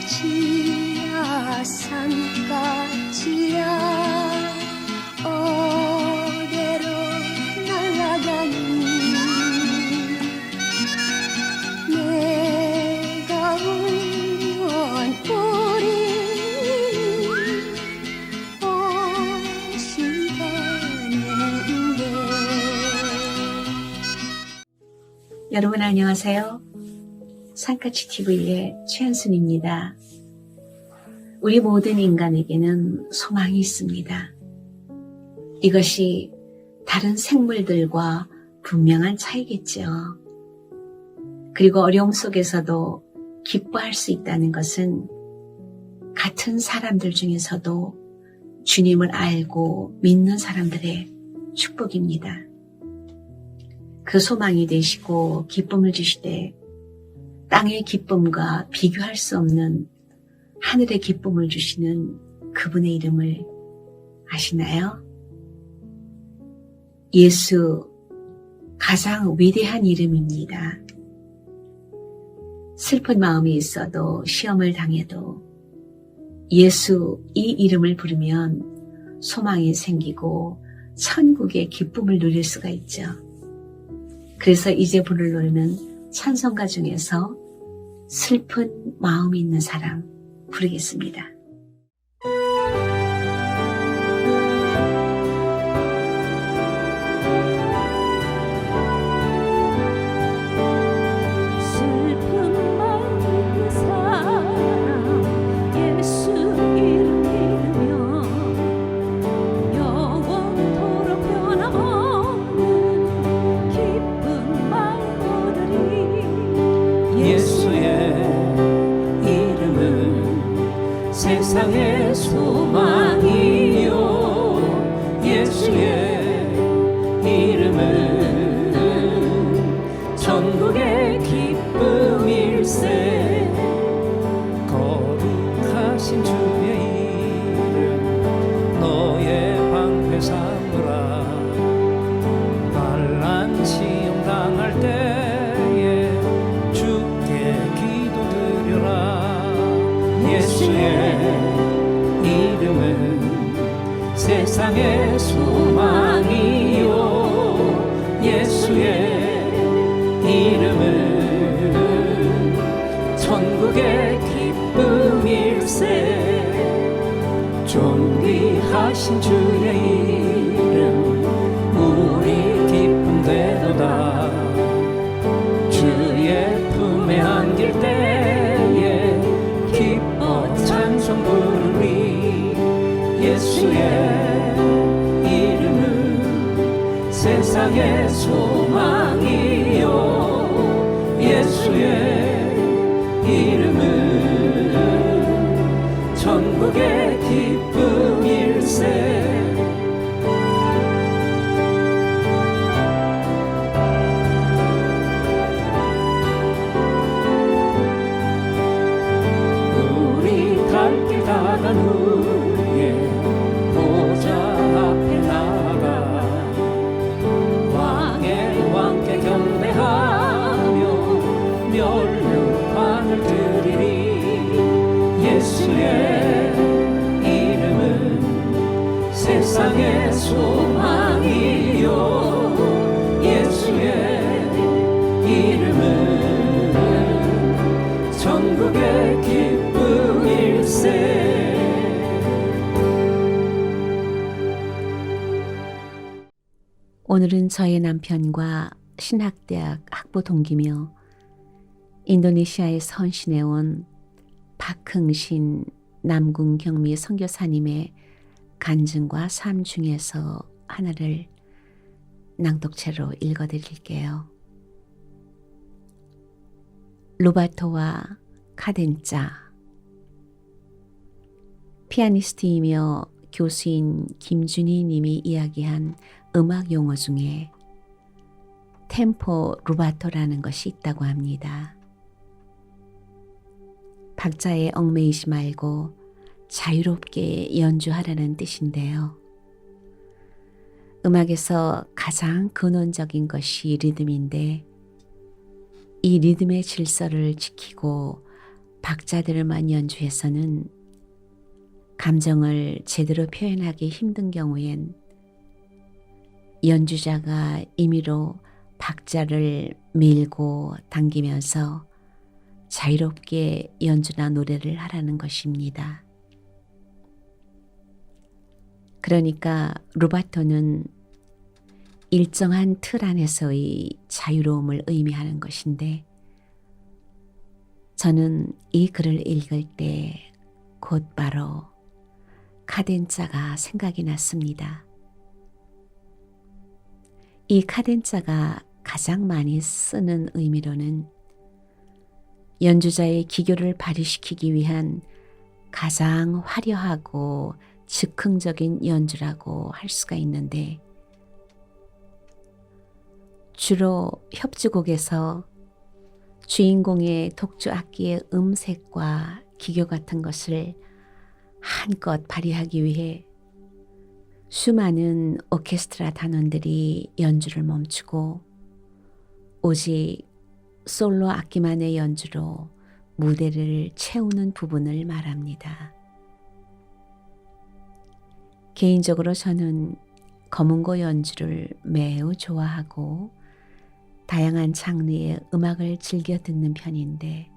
산까지야 산까지야 어디로 날아가니 내가 울면 우리 오신다는데. 여러분 안녕하세요. 산까치 TV의 최한순입니다. 우리 모든 인간에게는 소망이 있습니다. 이것이 다른 생물들과 분명한 차이겠죠. 그리고 어려움 속에서도 기뻐할 수 있다는 것은 같은 사람들 중에서도 주님을 알고 믿는 사람들의 축복입니다. 그 소망이 되시고 기쁨을 주시되 땅의 기쁨과 비교할 수 없는 하늘의 기쁨을 주시는 그분의 이름을 아시나요? 예수, 가장 위대한 이름입니다. 슬픈 마음이 있어도 시험을 당해도 예수 이 이름을 부르면 소망이 생기고 천국의 기쁨을 누릴 수가 있죠. 그래서 이제 부르는 찬송가 중에서 슬픈 마음이 있는 사람 부르겠습니다. 슬픈 마음 있는 사람 예수 이름 믿으며 영원토록 변함없는 기쁜 마음 얻으리. 예수의 이름은 세상의 소망이요 예수의 이름은 천국의 기쁨일세. 거룩하신 주의 이름 너의 방패 삼으라. 반란 시험당할 때에 주께 기도드려라. 예수의 이름은 세상의 소망이요 예수의 이름은 천국의 기쁨일세. 존귀하신 주의 이름 우리 기쁨 되도다. 주의 품에 안길 때에 기뻐 찬송 부르리. 예수의 이름은 세상의 소망이요 예수의 이름은 천국의 기쁨일세. 우리 갈 길 다 간 후에 보좌 앞에 나가 왕의 왕께 경배하며 멸류관을 드리리. 예수의 이름은 세상의 소망이요 예수의 이름은 천국의 기쁨일세. 오늘은 저의 남편과 신학대학 학부 동기며 인도네시아에 선신해온 박흥신 남궁 경미 선교사님의 간증과 삶 중에서 하나를 낭독체로 읽어드릴게요. 로바토와 카덴짜. 피아니스트이며 교수인 김준희 님이 이야기한 음악 용어 중에 템포 루바토라는 것이 있다고 합니다. 박자에 얽매이지 말고 자유롭게 연주하라는 뜻인데요. 음악에서 가장 근원적인 것이 리듬인데 이 리듬의 질서를 지키고 박자들만 연주해서는 감정을 제대로 표현하기 힘든 경우엔 연주자가 임의로 박자를 밀고 당기면서 자유롭게 연주나 노래를 하라는 것입니다. 그러니까 루바토는 일정한 틀 안에서의 자유로움을 의미하는 것인데, 저는 이 글을 읽을 때 곧바로 카덴자가 생각이 났습니다. 이 카덴자가 가장 많이 쓰는 의미로는 연주자의 기교를 발휘시키기 위한 가장 화려하고 즉흥적인 연주라고 할 수가 있는데, 주로 협주곡에서 주인공의 독주 악기의 음색과 기교 같은 것을 한껏 발휘하기 위해 수많은 오케스트라 단원들이 연주를 멈추고 오직 솔로 악기만의 연주로 무대를 채우는 부분을 말합니다. 개인적으로 저는 검은고 연주를 매우 좋아하고 다양한 장르의 음악을 즐겨 듣는 편인데,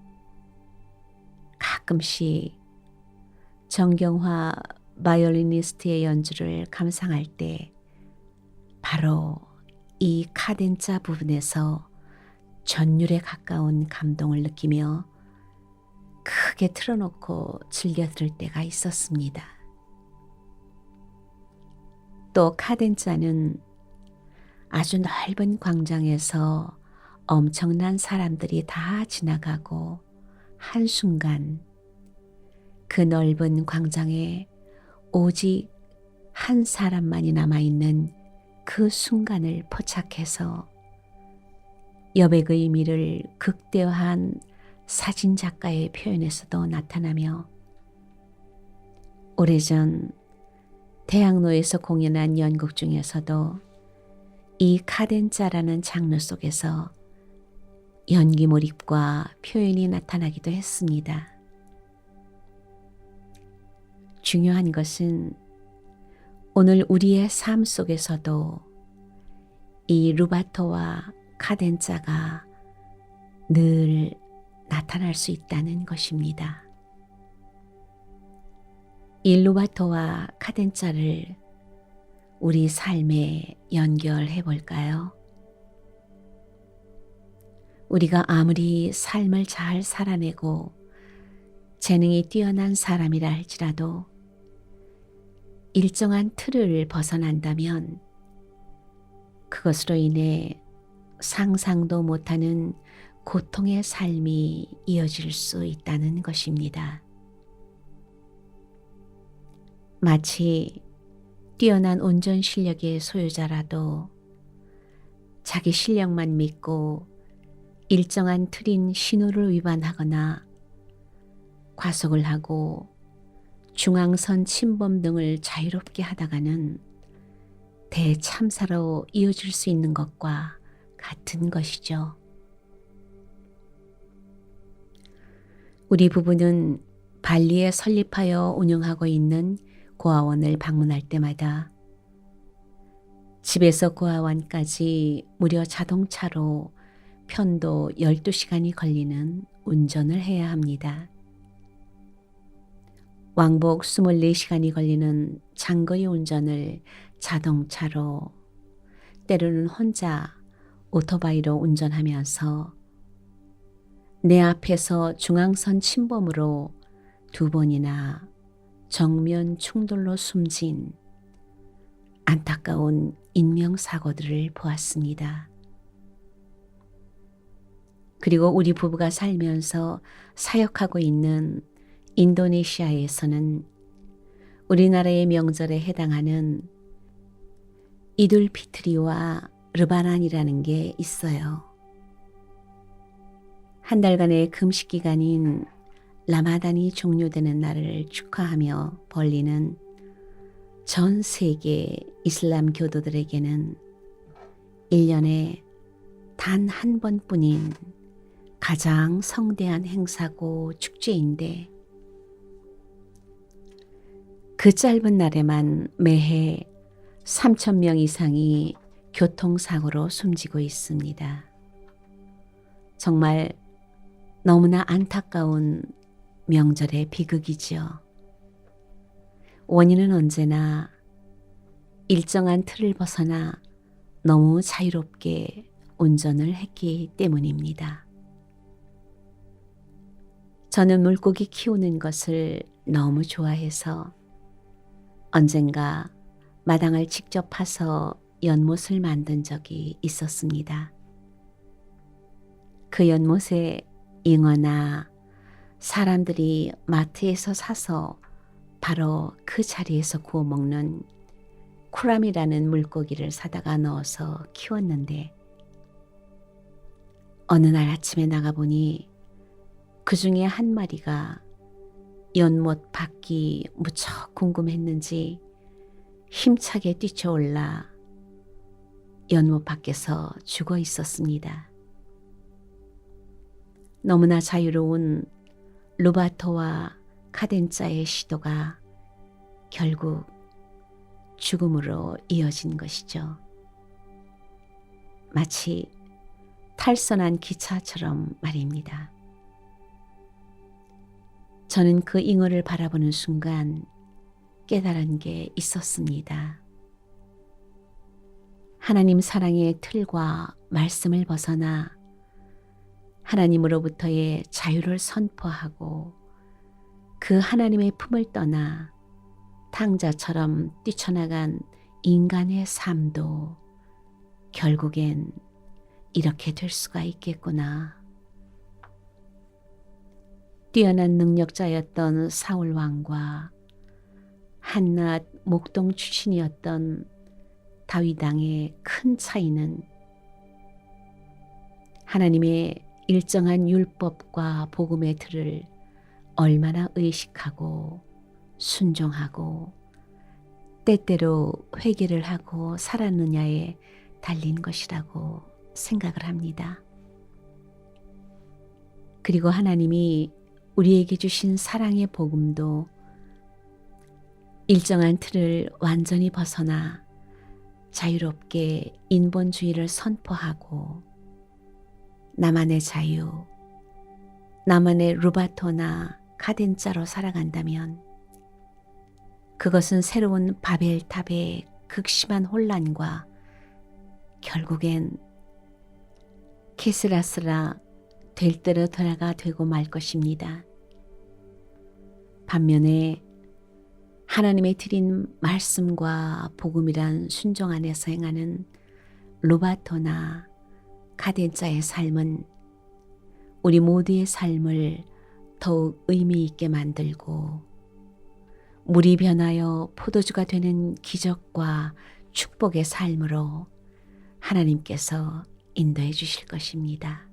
가끔씩 정경화 바이올리니스트의 연주를 감상할 때 바로 이 카덴자 부분에서 전율에 가까운 감동을 느끼며 크게 틀어놓고 즐겨 들을 때가 있었습니다. 또 카덴자는 아주 넓은 광장에서 엄청난 사람들이 다 지나가고 한순간 그 넓은 광장에 오직 한 사람만이 남아있는 그 순간을 포착해서 여백의 의미를 극대화한 사진작가의 표현에서도 나타나며, 오래전 대학로에서 공연한 연극 중에서도 이 카덴자라는 장르 속에서 연기 몰입과 표현이 나타나기도 했습니다. 중요한 것은 오늘 우리의 삶 속에서도 이 루바토와 카덴자가 늘 나타날 수 있다는 것입니다. 이 루바토와 카덴자를 우리 삶에 연결해 볼까요? 우리가 아무리 삶을 잘 살아내고 재능이 뛰어난 사람이라 할지라도 일정한 틀을 벗어난다면 그것으로 인해 상상도 못하는 고통의 삶이 이어질 수 있다는 것입니다. 마치 뛰어난 운전 실력의 소유자라도 자기 실력만 믿고 일정한 틀인 신호를 위반하거나 과속을 하고 중앙선 침범 등을 자유롭게 하다가는 대참사로 이어질 수 있는 것과 같은 것이죠. 우리 부부는 발리에 설립하여 운영하고 있는 고아원을 방문할 때마다 집에서 고아원까지 무려 자동차로 편도 12시간이 걸리는 운전을 해야 합니다. 왕복 24시간이 걸리는 장거리 운전을 자동차로, 때로는 혼자 오토바이로 운전하면서 내 앞에서 중앙선 침범으로 2번이나 정면 충돌로 숨진 안타까운 인명사고들을 보았습니다. 그리고 우리 부부가 살면서 사역하고 있는 인도네시아에서는 우리나라의 명절에 해당하는 이둘 피트리와 르바난이라는 게 있어요. 한 달간의 금식 기간인 라마단이 종료되는 날을 축하하며 벌리는 전 세계 이슬람 교도들에게는 1년에 단 한 번뿐인 가장 성대한 행사고 축제인데 그 짧은 날에만 매해 3,000명 이상이 교통사고로 숨지고 있습니다. 정말 너무나 안타까운 명절의 비극이지요. 원인은 언제나 일정한 틀을 벗어나 너무 자유롭게 운전을 했기 때문입니다. 저는 물고기 키우는 것을 너무 좋아해서 언젠가 마당을 직접 파서 연못을 만든 적이 있었습니다. 그 연못에 잉어나 사람들이 마트에서 사서 바로 그 자리에서 구워 먹는 쿠람이라는 물고기를 사다가 넣어서 키웠는데 어느 날 아침에 나가보니 그 중에 한 마리가 연못 밖이 무척 궁금했는지 힘차게 뛰쳐올라 연못 밖에서 죽어 있었습니다. 너무나 자유로운 루바토와 카덴짜의 시도가 결국 죽음으로 이어진 것이죠. 마치 탈선한 기차처럼 말입니다. 저는 그 잉어를 바라보는 순간 깨달은 게 있었습니다. 하나님 사랑의 틀과 말씀을 벗어나 하나님으로부터의 자유를 선포하고 그 하나님의 품을 떠나 탕자처럼 뛰쳐나간 인간의 삶도 결국엔 이렇게 될 수가 있겠구나. 뛰어난 능력자였던 사울 왕과 한낱 목동 출신이었던 다윗 왕의 큰 차이는 하나님의 일정한 율법과 복음의 틀을 얼마나 의식하고 순종하고 때때로 회개를 하고 살았느냐에 달린 것이라고 생각을 합니다. 그리고 하나님이 우리에게 주신 사랑의 복음도 일정한 틀을 완전히 벗어나 자유롭게 인본주의를 선포하고 나만의 자유, 나만의 루바토나 카덴짜로 살아간다면 그것은 새로운 바벨탑의 극심한 혼란과 결국엔 케스라스라 될 대로 돌아가 되고 말 것입니다. 반면에 하나님의 드린 말씀과 복음이란 순종 안에서 행하는 루바토나 카덴짜의 삶은 우리 모두의 삶을 더욱 의미 있게 만들고 물이 변하여 포도주가 되는 기적과 축복의 삶으로 하나님께서 인도해 주실 것입니다.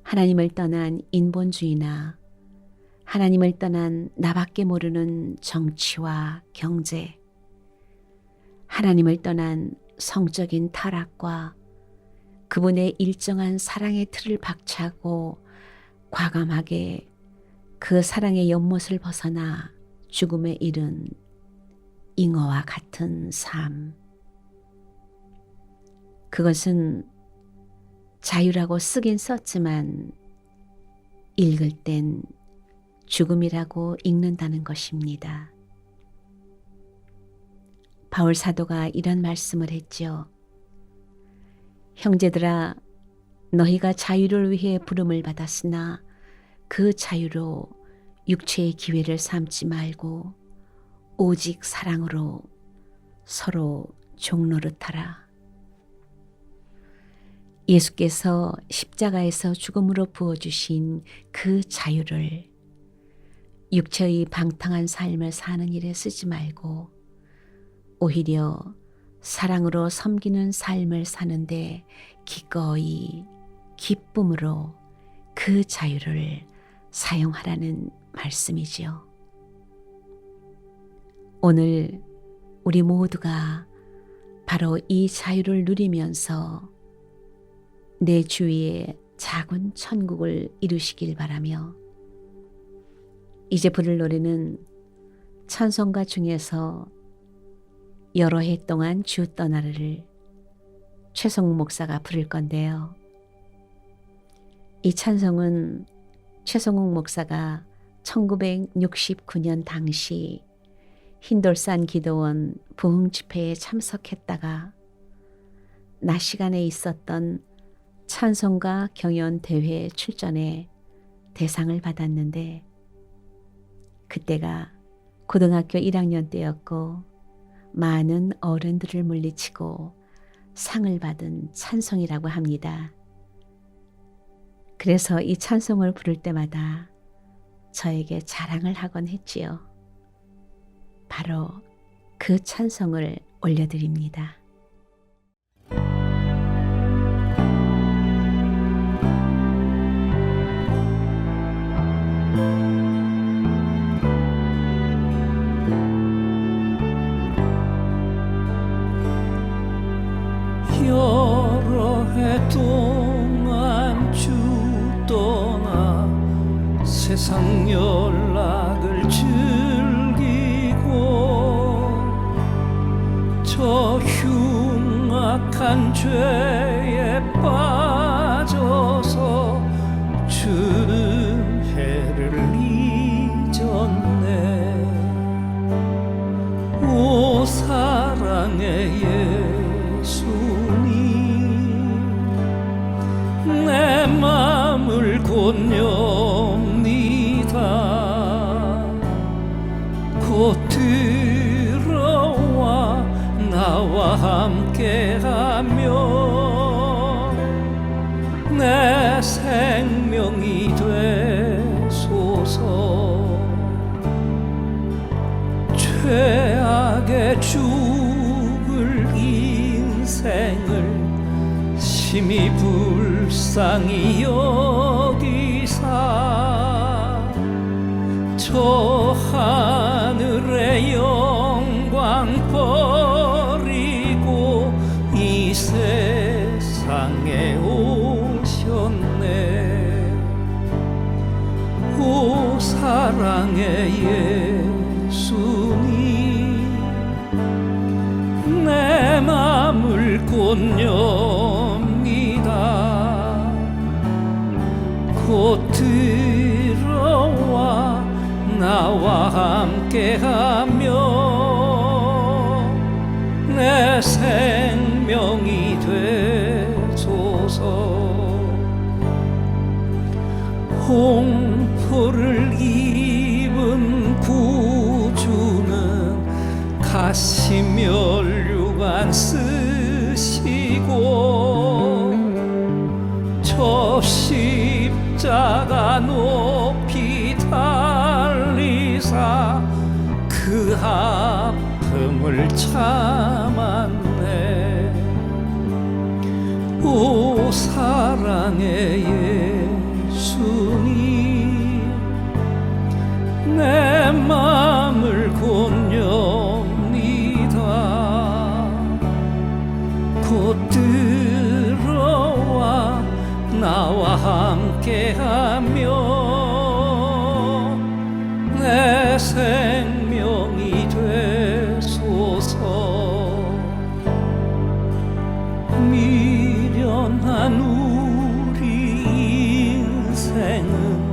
하나님을 떠난 인본주의나 하나님을 떠난 나밖에 모르는 정치와 경제, 하나님을 떠난 성적인 타락과 그분의 일정한 사랑의 틀을 박차고 과감하게 그 사랑의 연못을 벗어나 죽음에 이른 잉어와 같은 삶. 그것은 자유라고 쓰긴 썼지만 읽을 땐 죽음이라고 읽는다는 것입니다. 바울 사도가 이런 말씀을 했죠. 형제들아, 너희가 자유를 위해 부름을 받았으나 그 자유로 육체의 기회를 삼지 말고 오직 사랑으로 서로 종노릇하라. 예수께서 십자가에서 죽음으로 부어주신 그 자유를 육체의 방탕한 삶을 사는 일에 쓰지 말고 오히려 사랑으로 섬기는 삶을 사는데 기꺼이 기쁨으로 그 자유를 사용하라는 말씀이지요. 오늘 우리 모두가 바로 이 자유를 누리면서 내 주위에 작은 천국을 이루시길 바라며 이제 부를 노래는 찬송가 중에서 여러 해 동안 주 떠나를 최성욱 목사가 부를 건데요. 이 찬송은 최성욱 목사가 1969년 당시 흰돌산 기도원 부흥 집회에 참석했다가 낮 시간에 있었던 찬송가 경연 대회 출전에 대상을 받았는데 그때가 고등학교 1학년 때였고 많은 어른들을 물리치고 상을 받은 찬송이라고 합니다. 그래서 이 찬송을 부를 때마다 저에게 자랑을 하곤 했지요. 바로 그 찬송을 올려드립니다. 여러 해 동안 주 떠나 세상 연락을 즐기고 저 흉악한 죄에 빠져서 주는 해를 잊었네. 오 사랑의 내 맘을 곧렵니다. 곧 들어와 나와 함께하며 내 생명이 되소서. 죄악의 죽을 인생을 심히 불쌍히 여기사 저 하늘의 영광 버리고 이 세상에 오셨네. 오 사랑의 예수님 내 맘을 곧여 곧 들어와 나와 함께하며 내 생명이 되소서. 홍포를 입은 구주는 가시면류관 쓰시고 저 십자가 높이 달리사 그 아픔을 참았네. 오 사랑의 예수님 내 맘을 곧렵니다. 곧 들어와 나와 함께하며 내 생명이 되소서. 미련한 우리 인생은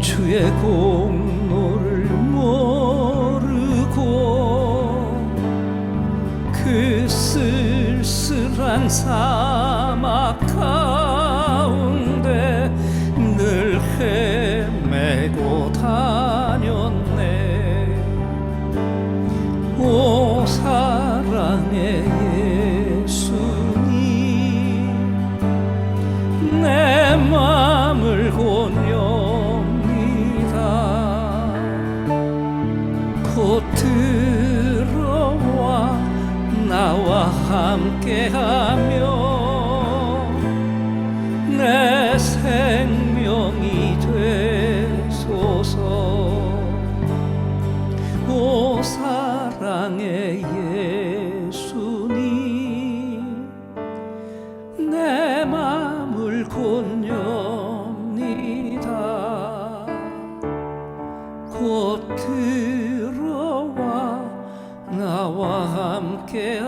주의 공로를 모르고 그 쓸쓸한 사막 가운데 늘 헤매고 다녔네. 오 사랑의 예수님 내 맘을 곧렵니다. 곧 들어와 나와 함께하며 함께